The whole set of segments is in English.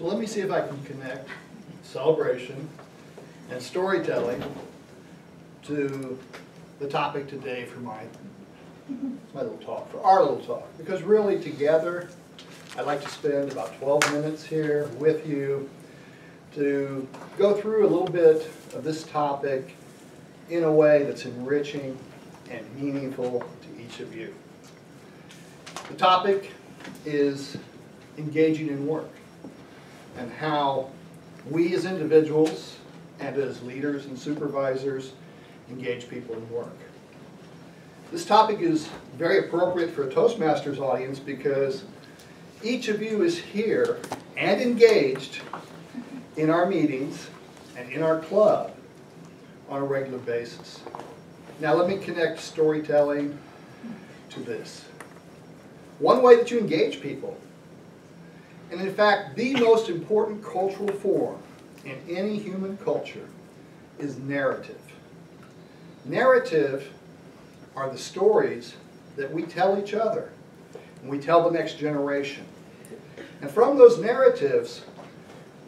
So let me see if I can connect celebration and storytelling to the topic today for my little talk, for our little talk. Because really together, I'd like to spend about 12 minutes here with you to go through a little bit of this topic in a way that's enriching and meaningful to each of you. The topic is engaging in work and how we as individuals and as leaders and supervisors engage people in work. This topic is very appropriate for a Toastmasters audience because each of you is here and engaged in our meetings and in our club on a regular basis. Now let me connect storytelling to this. One way that you engage people, and in fact the most important cultural form in any human culture, is narrative. Narrative are the stories that we tell each other and we tell the next generation. And from those narratives,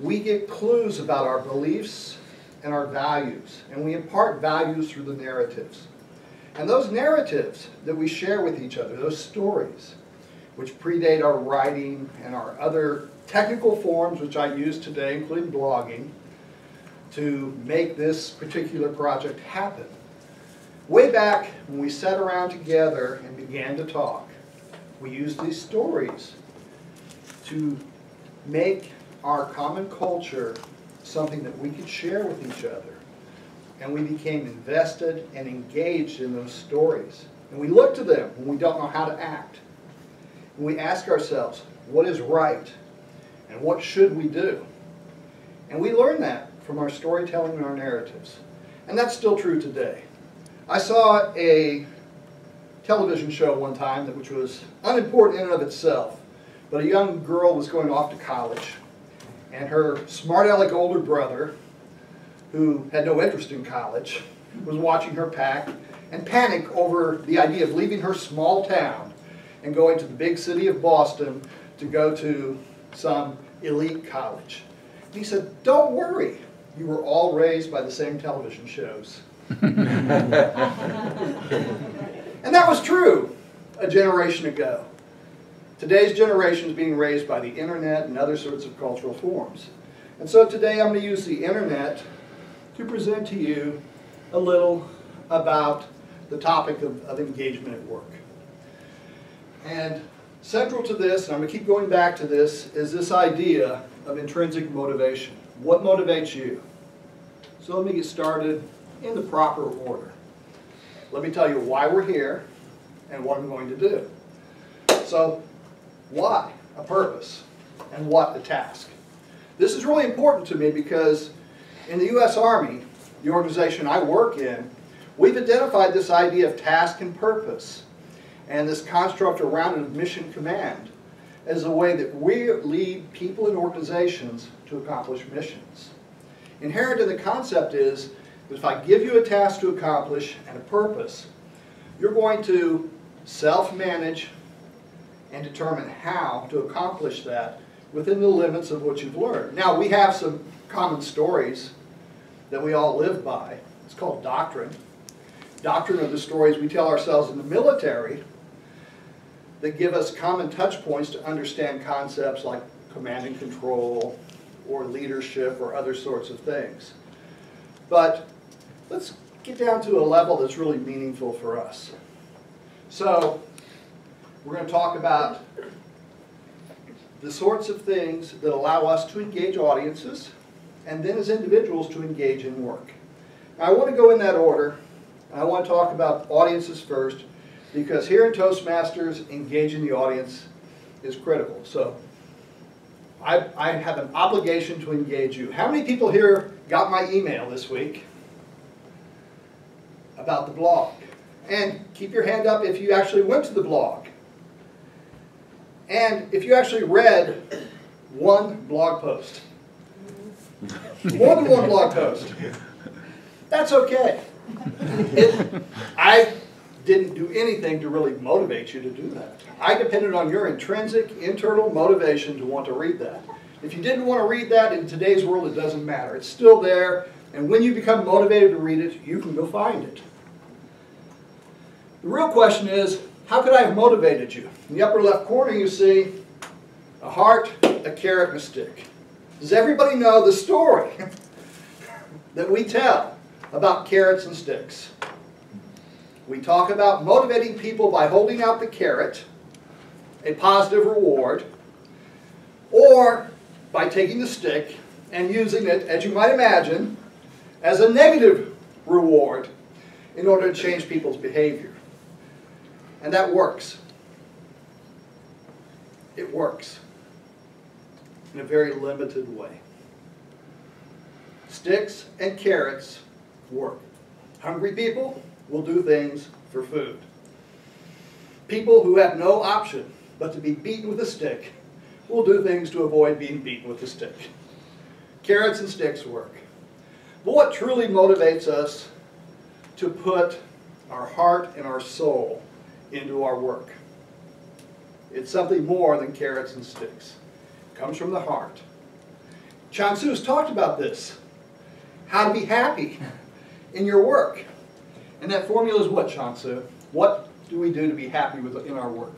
we get clues about our beliefs and our values, and we impart values through the narratives. And those narratives that we share with each other, those stories, which predate our writing and our other technical forms which I use today, including blogging, to make this particular project happen. Way back when we sat around together and began to talk, we used these stories to make our common culture something that we could share with each other. And we became invested and engaged in those stories. And we look to them when we don't know how to act. And we ask ourselves, what is right? And what should we do? And we learn that from our storytelling and our narratives. And that's still true today. I saw a television show one time which was unimportant in and of itself, but a young girl was going off to college, and her smart aleck older brother, who had no interest in college, was watching her pack and panic over the idea of leaving her small town and going to the big city of Boston to go to some elite college. And he said, "Don't worry, you were all raised by the same television shows." And that was true a generation ago. Today's generation is being raised by the internet and other sorts of cultural forms. And so today I'm going to use the internet to present to you a little about the topic of engagement at work. And central to this, and I'm going to keep going back to this, is this idea of intrinsic motivation. What motivates you? So let me get started in the proper order. Let me tell you why we're here and what I'm going to do. So, why? A purpose. And what? A task. This is really important to me because in the U.S. Army, the organization I work in, we've identified this idea of task and purpose and this construct around it of mission command as a way that we lead people and organizations to accomplish missions. Inherent in the concept is that if I give you a task to accomplish and a purpose, you're going to self-manage and determine how to accomplish that within the limits of what you've learned. Now, we have some common stories that we all live by. It's called doctrine. Doctrine are the stories we tell ourselves in the military that give us common touch points to understand concepts like command and control or leadership or other sorts of things. But let's get down to a level that's really meaningful for us. So we're going to talk about the sorts of things that allow us to engage audiences and then as individuals to engage in work. Now, I want to go in that order. I want to talk about audiences first because here in Toastmasters, engaging the audience is critical. So I have an obligation to engage you. How many people here got my email this week about the blog? And keep your hand up if you actually went to the blog. And if you actually read one blog post. More than one blog post. That's okay. I didn't do anything to really motivate you to do that. I depended on your intrinsic, internal motivation to want to read that. If you didn't want to read that in today's world, it doesn't matter. It's still there, and when you become motivated to read it, you can go find it. The real question is, how could I have motivated you? In the upper left corner you see a heart, a carrot, and a stick. Does everybody know the story that we tell about carrots and sticks? We talk about motivating people by holding out the carrot, a positive reward, or by taking the stick and using it, as you might imagine, as a negative reward in order to change people's behavior. And that works. It works in a very limited way. Sticks and carrots work. Hungry people will do things for food. People who have no option but to be beaten with a stick will do things to avoid being beaten with a stick. Carrots and sticks work. But what truly motivates us to put our heart and our soul into our work? It's something more than carrots and sticks. It comes from the heart. Chuang Tzu's talked about this. How to be happy in your work. And that formula is what, Chuang Tzu? What do we do to be happy in our work?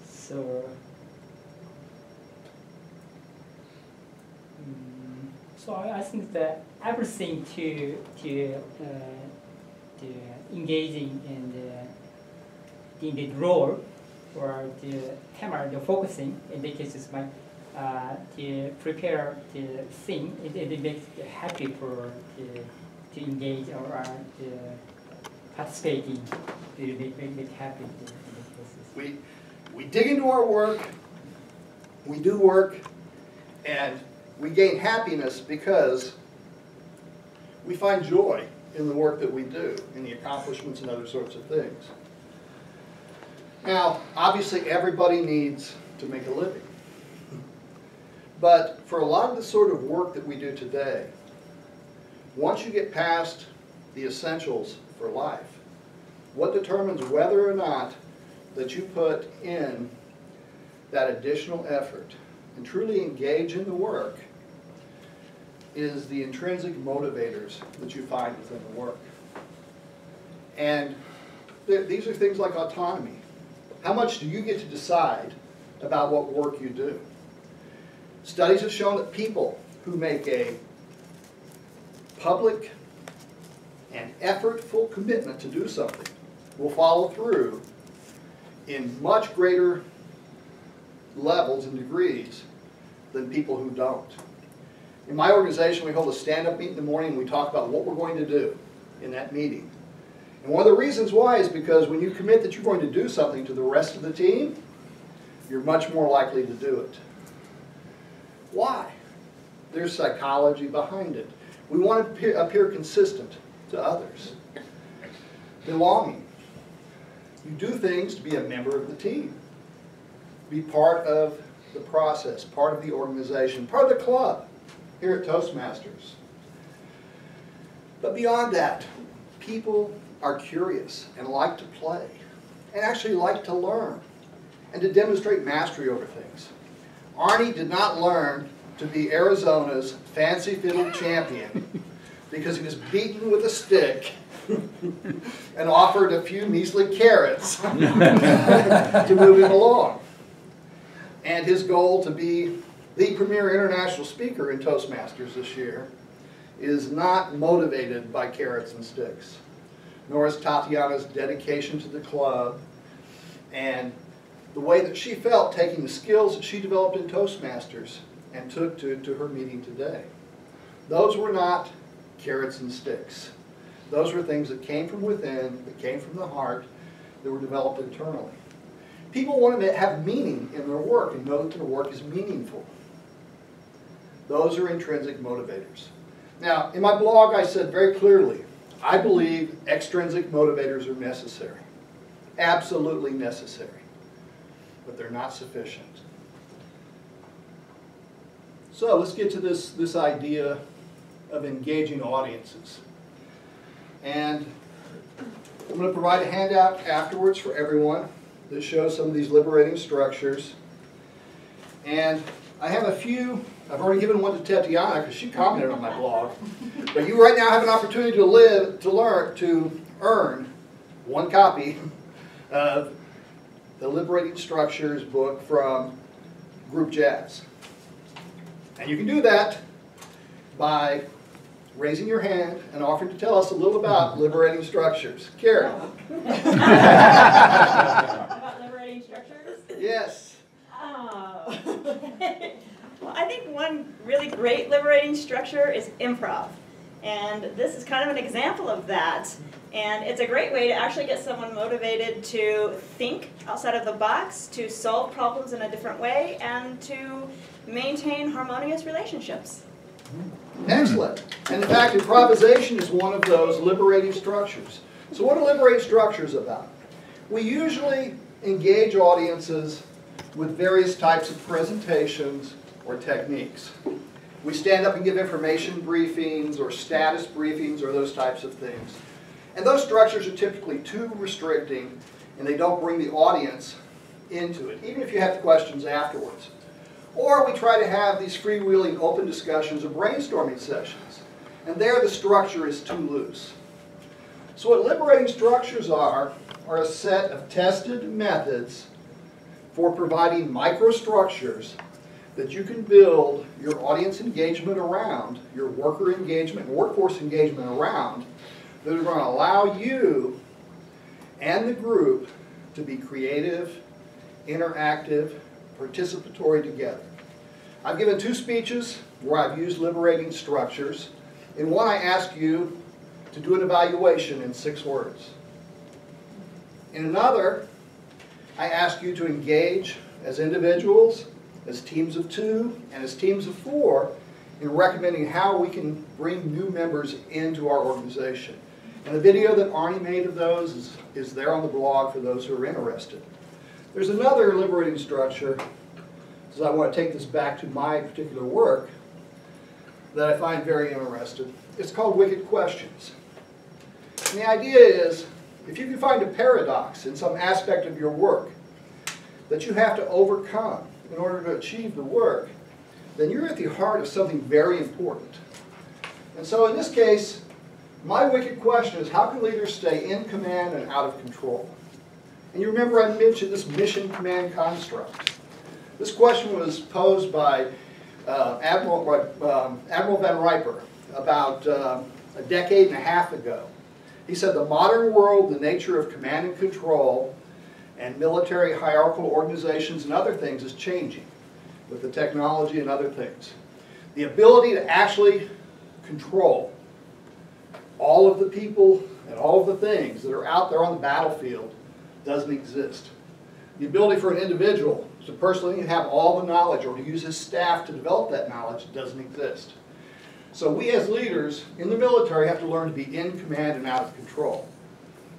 So I think that everything to engaging in the role or the hammer, the focusing, in the cases my to prepare the thing, it makes you happy for to engage or to participate in, to make happy in the cases. We dig into our work, we do work, and we gain happiness because we find joy in the work that we do, in the accomplishments and other sorts of things. Now, obviously everybody needs to make a living. But for a lot of the sort of work that we do today, once you get past the essentials for life, what determines whether or not that you put in that additional effort and truly engage in the work is the intrinsic motivators that you find within the work. And these are things like autonomy. How much do you get to decide about what work you do? Studies have shown that people who make a public and effortful commitment to do something will follow through in much greater levels and degrees than people who don't. In my organization, we hold a stand-up meeting in the morning and we talk about what we're going to do in that meeting. And one of the reasons why is because when you commit that you're going to do something to the rest of the team, you're much more likely to do it. Why? There's psychology behind it. We want to appear consistent to others. Belonging. You do things to be a member of the team. Be part of the process, part of the organization, part of the club here at Toastmasters. But beyond that, people are curious and like to play and actually like to learn and to demonstrate mastery over things. Arnie did not learn to be Arizona's fancy fiddle champion because he was beaten with a stick and offered a few measly carrots to move him along. And his goal to be the premier international speaker in Toastmasters this year is not motivated by carrots and sticks, nor is Tatiana's dedication to the club and the way that she felt taking the skills that she developed in Toastmasters and took to her meeting today. Those were not carrots and sticks. Those were things that came from within, that came from the heart, that were developed internally. People want to have meaning in their work and know that their work is meaningful. Those are intrinsic motivators. Now, in my blog I said very clearly, I believe extrinsic motivators are necessary. Absolutely necessary. But they're not sufficient. So let's get to this idea of engaging audiences. And I'm going to provide a handout afterwards for everyone that shows some of these liberating structures. And I have a few. I've already given one to Tatiana because she commented on my blog. But you right now have an opportunity to earn one copy of the Liberating Structures book from Group Jazz. And you can do that by raising your hand and offering to tell us a little about Liberating Structures. Carrie. About liberating structures? Yes. Oh. Well, I think one really great liberating structure is improv. And this is kind of an example of that. And it's a great way to actually get someone motivated to think outside of the box, to solve problems in a different way, and to maintain harmonious relationships. Excellent. And in fact, improvisation is one of those liberating structures. So what are liberating structures about? We usually engage audiences with various types of presentations or techniques. We stand up and give information briefings or status briefings or those types of things. And those structures are typically too restricting and they don't bring the audience into it, even if you have questions afterwards. Or we try to have these freewheeling open discussions or brainstorming sessions. And there the structure is too loose. So what liberating structures are a set of tested methods for providing microstructures that you can build your audience engagement around, your worker engagement and workforce engagement around, that are going to allow you and the group to be creative, interactive, participatory together. I've given 2 speeches where I've used liberating structures. In one I ask you to do an evaluation in 6 words. In another, I ask you to engage as individuals, as teams of 2, and as teams of 4 in recommending how we can bring new members into our organization. And the video that Arnie made of those is there on the blog for those who are interested. There's another liberating structure, because I want to take this back to my particular work, that I find very interesting. It's called Wicked Questions. And the idea is, if you can find a paradox in some aspect of your work that you have to overcome in order to achieve the work, then you're at the heart of something very important. And so in this case, my wicked question is, how can leaders stay in command and out of control? And you remember I mentioned this mission command construct. This question was posed by Admiral Van Riper about a decade and a half ago. He said the modern world, the nature of command and control, and military hierarchical organizations and other things is changing with the technology and other things. The ability to actually control all of the people and all of the things that are out there on the battlefield doesn't exist. The ability for an individual to personally have all the knowledge or to use his staff to develop that knowledge doesn't exist. So we as leaders in the military have to learn to be in command and out of control.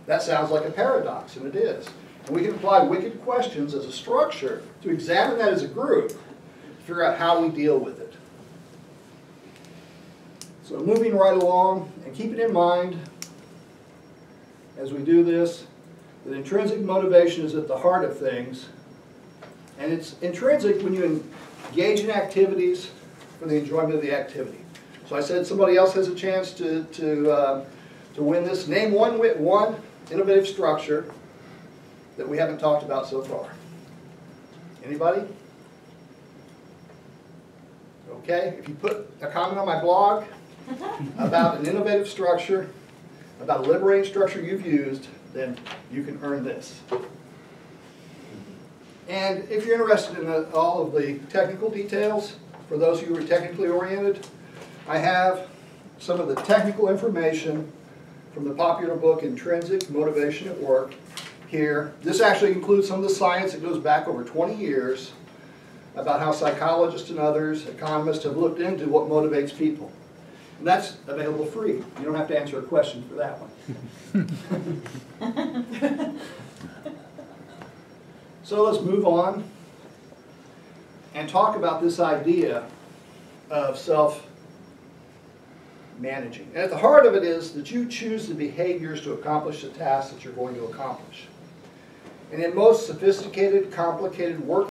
That sounds like a paradox, and it is. And we can apply wicked questions as a structure to examine that as a group, to figure out how we deal with it. So moving right along, and keeping in mind as we do this, that intrinsic motivation is at the heart of things. And it's intrinsic when you engage in activities for the enjoyment of the activity. So I said somebody else has a chance to win this. Name one innovative structure that we haven't talked about so far. Anybody? Okay, if you put a comment on my blog about an innovative structure, about a liberating structure you've used, then you can earn this. And if you're interested in all of the technical details, for those of you who are technically oriented, I have some of the technical information from the popular book Intrinsic Motivation at Work here. This actually includes some of the science that goes back over 20 years about how psychologists and others, economists, have looked into what motivates people. And that's available free. You don't have to answer a question for that one. So let's move on and talk about this idea of self-managing. And at the heart of it is that you choose the behaviors to accomplish the tasks that you're going to accomplish. And in most sophisticated, complicated work